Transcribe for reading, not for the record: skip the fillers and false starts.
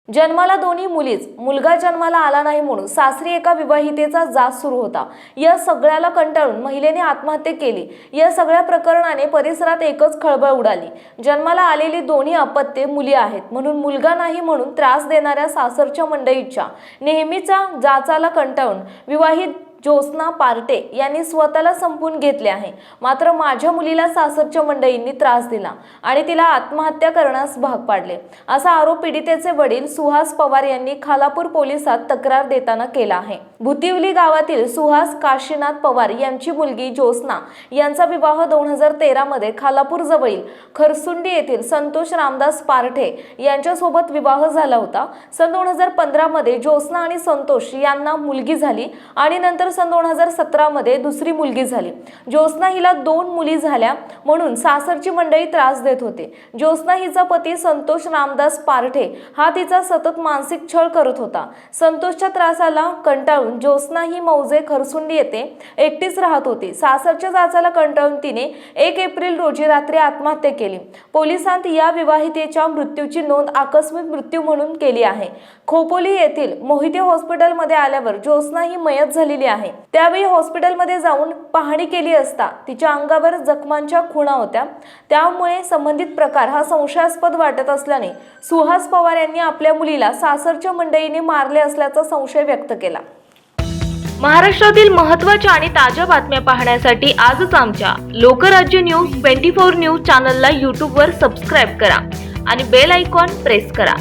जन्माला दोन्ही मुलीच, मुलगा जन्माला आला नाही म्हणून सासरी एका विवाहितेचा जाच सुरू होता। या सगळ्याला कंटाळून महिलेने आत्महत्या केली। या सगळ्या प्रकरणाने परिसरात एकच खळबळ उडाली। जन्माला आलेली दोन्ही अपत्ये मुली आहेत म्हणून मुलगा नाही म्हणून त्रास देणाऱ्या सासरच्या मंडळीच्या नेहमीचा जाचाला कंटाळून विवाहित ज्योत्स्ना पार्टे यांनी स्वतःला संपून घेतले आहे। मात्र माझ्या मुलीला सासरच्या मंडळींनी त्रास दिला आणि तिला आत्महत्या करण्यास भाग पाडले, असा आरोप पीडितेचे वडील सुहास पवार यांनी खालापूर पोलिसात तक्रार देताना केला आहे। भुतिवली गावातील सुहास काशीनाथ पवार यांची मुलगी ज्योत्स्ना यांचा विवाह 2013 मध्ये खालापूर जवळील खरसुंडी येथील संतोष रामदास पार्टे यांच्यासोबत विवाह झाला होता। सन 2015 मध्ये ज्योत्स्ना आणि संतोष यांना मुलगी झाली आणि नंतर सन 2017 मध्ये दुसरी मुलगी झाली। ज्योत्स्ना हिला 2 मुली झाल्या म्हणून सासरची मंडळी त्रास देत होते। ज्योत्स्ना हिचा पती संतोष रामदास पार्टे हा तिचा सतत मानसिक छळ करत होता। संतोषच्या त्रासाला कंटाळून ज्योत्स्ना ही मौजे खरसुंडी येथे एकटीच राहत होती। सासरच्या जाचाला कंटाळून तिने 1 एप्रिल रोजी रात्री आत्महत्या केली। पोलिसांत या विवाहितेच्या मृत्यूची नोंद आकस्मिक मृत्यू म्हणून केली आहे। खोपोली येथील मोहिते हॉस्पिटलमध्ये आल्यावर ज्योत्स्ना ही मयत झालेली आहे। त्यावेळी हॉस्पिटलमध्ये जाऊन पाहणी केली असता तिच्या अंगावर जखमांच्या खुणा होत्या। त्यामुळे संबंधित प्रकार हा संशयास्पद वाटत असल्याने सुहास पवार यांनी आपल्या मुलीला सासरच्या मंडळीने मारले असल्याचा संशय व्यक्त केला। महाराष्ट्रातील महत्त्वाच्या आणि ताज्या बातम्या पाहण्यासाठी आजच आमच्या लोकराज्य न्यूज 24 न्यूज चॅनलला YouTube वर सबस्क्राइब करा आणि बेल आयकॉन प्रेस करा।